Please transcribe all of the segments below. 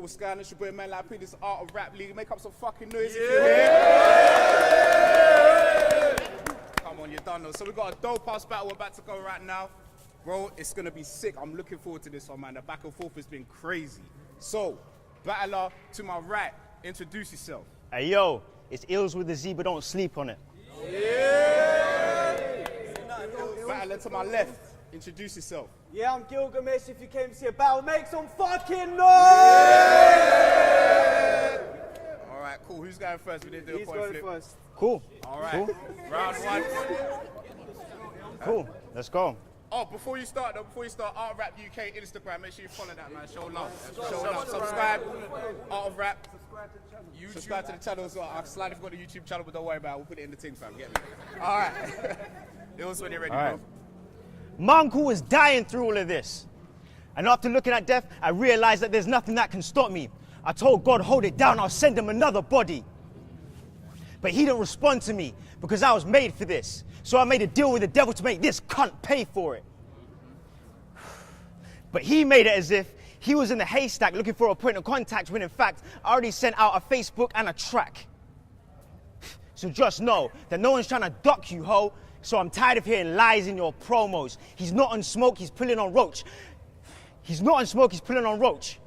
what's going on? It's your boy Man Like P. This is Art of Rap League. Make up some fucking noise if you're here. Come on, you're done though. So we got a dope ass battle we're about to go right now. Bro, it's gonna be sick. I'm looking forward to this one, man. The back and forth has been crazy. So, battler to my right, introduce yourself. Hey yo, it's Illz with a Z, but don't sleep on it. Yeah! Battler to my left, introduce yourself. Yeah, I'm Gilgamesh. If you came to see a battle, make some fucking noise! Yeah! All right, cool. Who's going first? We didn't do a coin flip. He's going first. Cool. All right, cool. Round one. Cool, let's go. Oh, before you start, Art Rap UK Instagram, make sure you follow that, man. Show love. Show love. Subscribe. Art of Rap. Subscribe to the channel as well. I've slightly got a YouTube channel, but don't worry about it. We'll put it in the thing, fam. Get me? All right. It was when you're ready, bro. My uncle was dying through all of this. And after looking at death, I realized that there's nothing that can stop me. I told God, hold it down, I'll send him another body. But he didn't respond to me because I was made for this. So I made a deal with the devil to make this cunt pay for it. But he made it as if he was in the haystack looking for a point of contact when in fact I already sent out a Facebook and a track. So just know that no one's trying to duck you, ho. So I'm tired of hearing lies in your promos. He's not on smoke, he's pulling on roach. He's not on smoke, he's pulling on roach.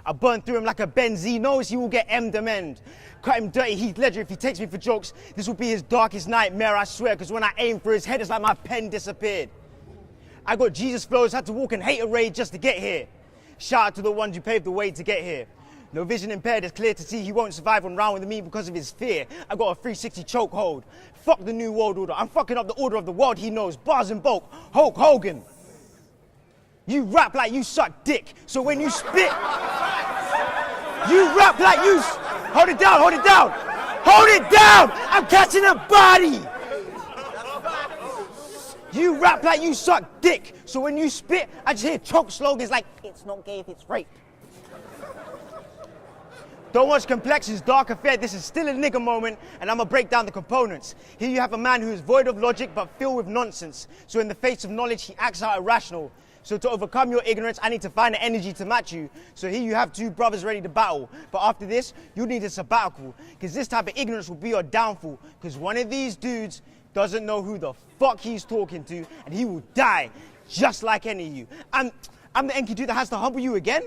I burn through him like a Benz, knows he will get M'd amend. Cut him dirty, Heath Ledger, if he takes me for jokes. This will be his darkest nightmare, I swear, because when I aim for his head, it's like my pen disappeared. I got Jesus flows, had to walk in hate raid just to get here. Shout out to the ones who paved the way to get here. No vision impaired, it's clear to see he won't survive on round with me because of his fear. I got a 360 chokehold. Fuck the new world order. I'm fucking up the order of the world he knows. Bars and bulk, Hulk Hogan. You rap like you suck dick, so when you spit, you rap like you... Hold it down, hold it down! Hold it down! I'm catching a body! You rap like you suck dick, so when you spit, I just hear choke slogans like, it's not gay if it's rape. Don't watch Complexion's Dark Affair, this is still a nigga moment, and I'ma break down the components. Here you have a man who is void of logic but filled with nonsense. So in the face of knowledge, he acts out irrational. So to overcome your ignorance, I need to find the energy to match you. So here you have two brothers ready to battle. But after this, you need a sabbatical, because this type of ignorance will be your downfall. Because one of these dudes doesn't know who the fuck he's talking to, and he will die, just like any of you. I'm the Enki dude that has to humble you again?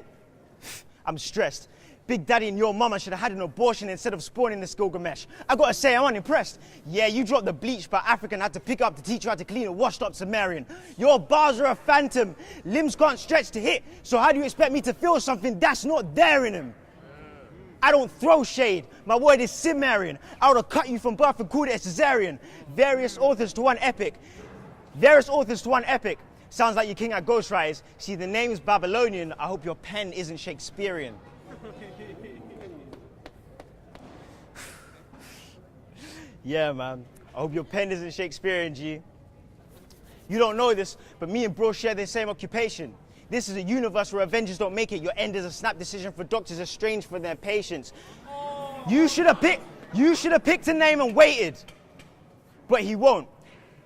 I'm stressed. Big Daddy and your mama should have had an abortion instead of spawning this Gilgamesh. I gotta say, I'm unimpressed. Yeah, you dropped the bleach, but African had to pick up to teach you how to clean a washed up Sumerian. Your bars are a phantom. Limbs can't stretch to hit, so how do you expect me to feel something that's not there in him? I don't throw shade. My word is Sumerian. I would have cut you from birth and called it a cesarean. Various authors to one epic. Sounds like your king at Ghostwriters. See, the name is Babylonian. I hope your pen isn't Shakespearean. Yeah, man. I hope your pen isn't Shakespearean, G. You don't know this, but me and bro share the same occupation. This is a universe where Avengers don't make it. Your end is a snap decision for doctors estranged from their patients. You should have picked a name and waited. But he won't.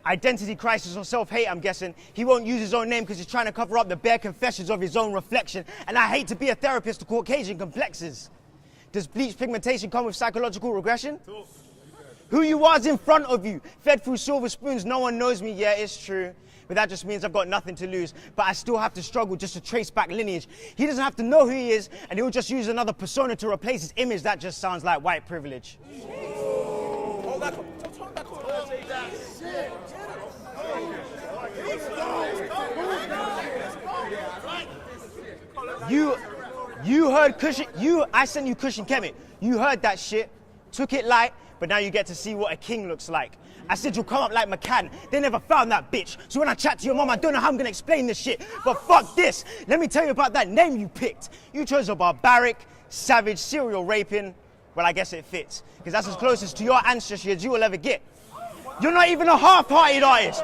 Identity crisis or self-hate, I'm guessing. He won't use his own name because he's trying to cover up the bare confessions of his own reflection. And I hate to be a therapist to Caucasian complexes. Does bleach pigmentation come with psychological regression? Who you are is in front of you. Fed through silver spoons, no one knows me. Yeah, it's true. But that just means I've got nothing to lose. But I still have to struggle just to trace back lineage. He doesn't have to know who he is, and he'll just use another persona to replace his image. That just sounds like white privilege. Hold that. You heard Cushion, I sent you Cushion Kemet. You heard that shit, took it light, but now you get to see what a king looks like. I said you'll come up like McCann. They never found that bitch. So when I chat to your mom, I don't know how I'm gonna explain this shit. But fuck this. Let me tell you about that name you picked. You chose a barbaric, savage, serial raping. Well, I guess it fits. Because that's as closest to your ancestry as you will ever get. You're not even a half-hearted artist.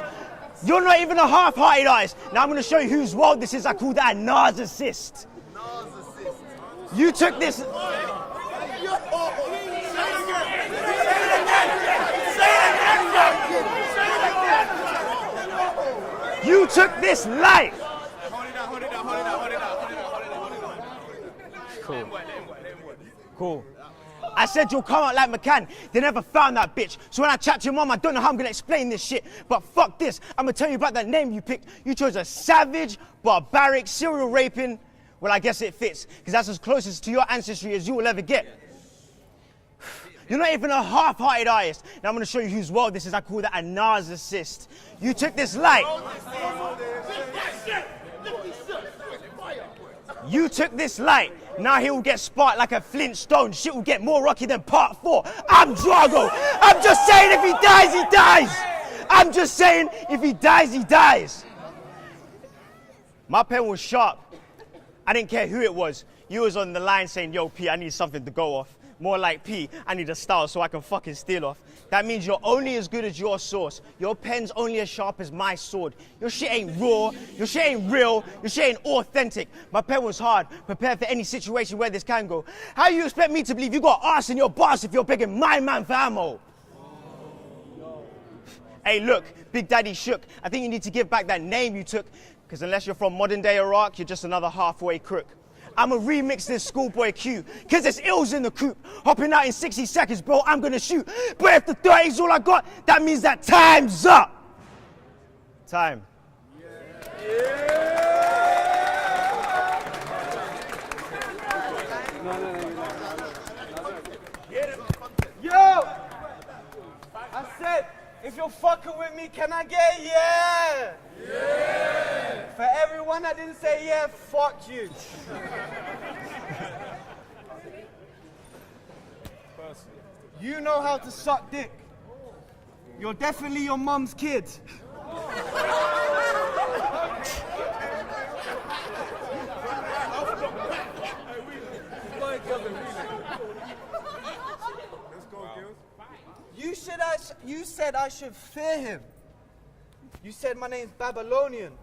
You're not even a half-hearted artist. Now I'm gonna show you whose world this is. I call that a narcissist. You took this... You took this life. Cool. Cool. I said you'll come out like McCann. They never found that bitch. So when I chat to your mom, I don't know how I'm gonna explain this shit. But fuck this. I'm gonna tell you about that name you picked. You chose a savage, barbaric, serial raping. Well, I guess it fits, because that's as closest to your ancestry as you will ever get. You're not even a half-hearted artist. Now I'm gonna show you whose world this is. I call that a narcissist. You took this light. You took this light. Now he will get sparked like a Flintstone. Shit will get more rocky than part 4. I'm Drago. I'm just saying if he dies, he dies. I'm just saying if he dies, he dies. My pen was sharp. I didn't care who it was. You was on the line saying, yo, P, I need something to go off. More like P, I need a style so I can fucking steal off. That means you're only as good as your source. Your pen's only as sharp as my sword. Your shit ain't raw, your shit ain't real, your shit ain't authentic. My pen was hard, prepared for any situation where this can go. How you expect me to believe you got arse in your boss if you're begging my man for ammo? Hey, look, Big Daddy shook. I think you need to give back that name you took, because unless you're from modern day Iraq, you're just another halfway crook. I'ma remix this schoolboy Q, cause there's ills in the coop. Hopping out in 60 seconds, bro, I'm gonna shoot. But if the 30's all I got, that means that time's up. Time. Yo! I said, if you're fucking with me, can I get yeah? Yeah! For everyone that didn't say yeah, fuck you. You know how to suck dick. You're definitely your mum's kid. You said I should fear him. You said my name's Babylonian.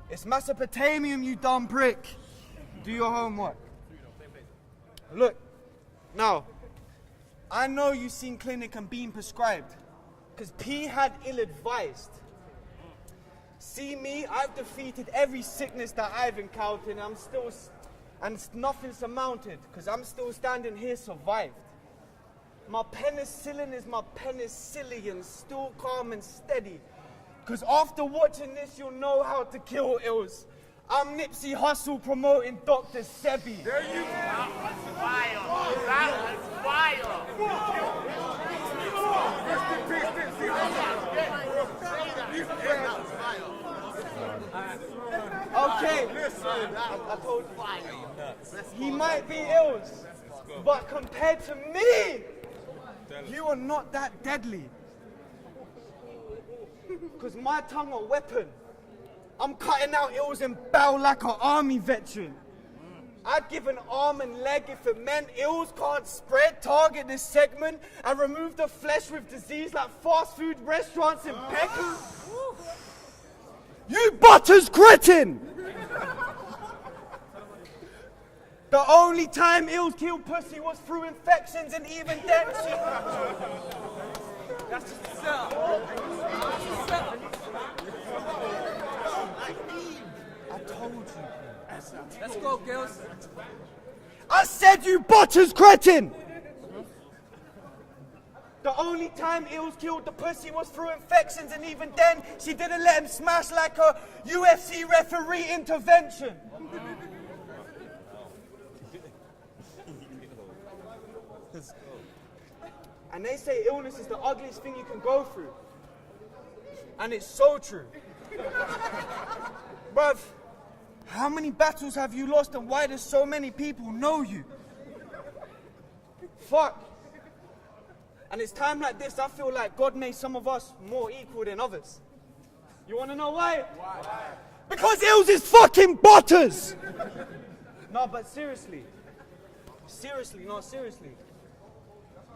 It's Mesopotamian, you dumb prick. Do your homework. Look, now, I know you've seen clinic and been prescribed, because P had ill-advised. See me, I've defeated every sickness that I've encountered, and nothing surmounted, because I'm still standing here survived. My penicillin is my penicillion, still calm and steady. Because after watching this, you'll know how to kill ills. I'm Nipsey Hussle promoting Dr. Sebi. There you go. That was fire. That was fire. Okay, listen, I told you. He might be ills, but compared to me, you are not that deadly. Because my tongue a weapon. I'm cutting out ills and bow like an army veteran. I'd give an arm and leg if it meant ills can't spread, target this segment, and remove the flesh with disease like fast food restaurants and peckers. You butters gritting! The only time ills killed pussy was through infections, and even then she... That's just a setup. I told you. Let's go, girls. I said you butters cretin! The only time ills killed the pussy was through infections, and even then she didn't let him smash like a UFC referee intervention. And they say illness is the ugliest thing you can go through. And it's so true. Bruv, how many battles have you lost, and why does so many people know you? Fuck. And it's time like this, I feel like God made some of us more equal than others. You wanna know why? Why? Because ills is fucking butters! No, but seriously. Seriously.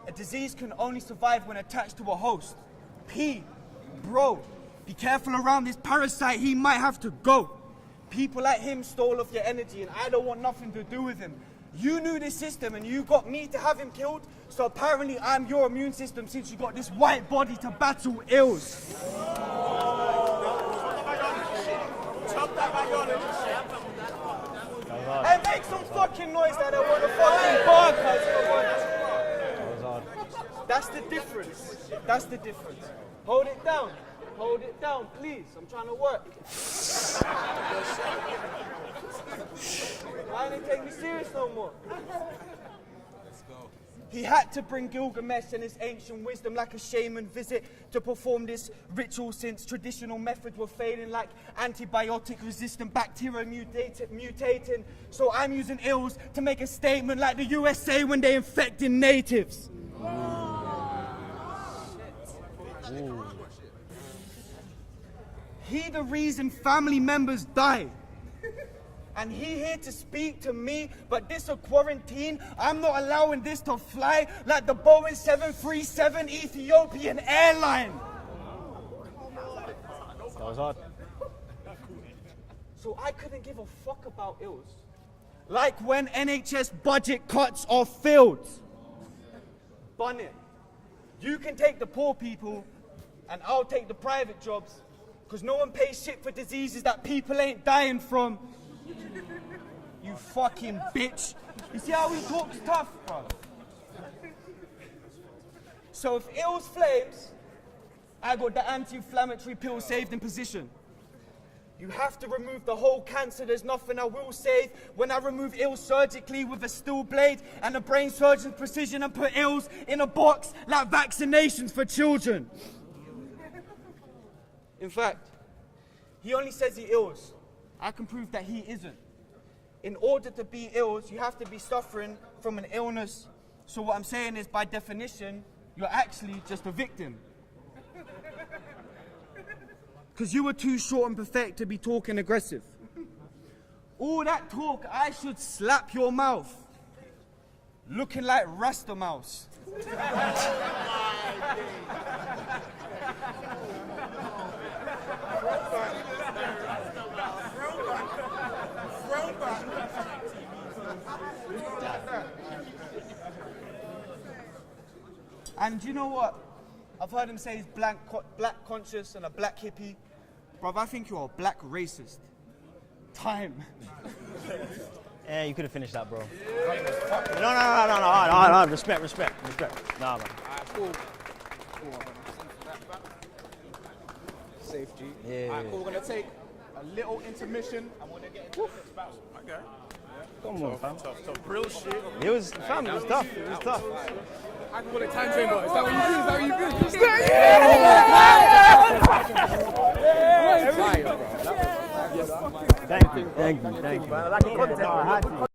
A disease can only survive when attached to a host. P, bro, be careful around this parasite, he might have to go. People like him stole off your energy, and I don't want nothing to do with him. You knew this system and you got me to have him killed, so apparently I'm your immune system since you got this white body to battle ills. And make some fucking noise that I want to fucking bar, cuz. That's the difference. That's the difference. Hold it down. Hold it down, please. I'm trying to work. I didn't take me serious no more. He had to bring Gilgamesh and his ancient wisdom like a shaman visit to perform this ritual since traditional methods were failing like antibiotic-resistant bacteria mutating. So I'm using ills to make a statement like the USA when they infected natives. He the reason family members die. And he here to speak to me, but this a quarantine. I'm not allowing this to fly like the Boeing 737 Ethiopian airline. That was hard. So I couldn't give a fuck about ills. Like when NHS budget cuts are filled. Bun it. You can take the poor people, and I'll take the private jobs, because no one pays shit for diseases that people ain't dying from. You fucking bitch. You see how he talks tough, bro? So if ills flames, I got the anti-inflammatory pill saved in position. You have to remove the whole cancer, there's nothing I will save. When I remove ills surgically with a steel blade and a brain surgeon's precision and put ills in a box like vaccinations for children. In fact, he only says he ills. I can prove that he isn't. In order to be ills, you have to be suffering from an illness. So what I'm saying is, by definition, you're actually just a victim. Because you were too short and pathetic to be talking aggressive. All that talk, I should slap your mouth. Looking like Rasta Mouse. And you know what? I've heard him say he's black conscious and a black hippie. Bruv, I think you're a black racist. Time. Yeah, you could have finished that, bro. No. Respect. Nah, man. Cool. Safe, G. Yeah. Alright, cool. We're gonna take a little intermission. I'm gonna get into this battle. Okay. Come on, fam. Tough, real shit. It was tough. It was tough. I can call it time chamber. Is that what you do? Thank you, man. I like the content.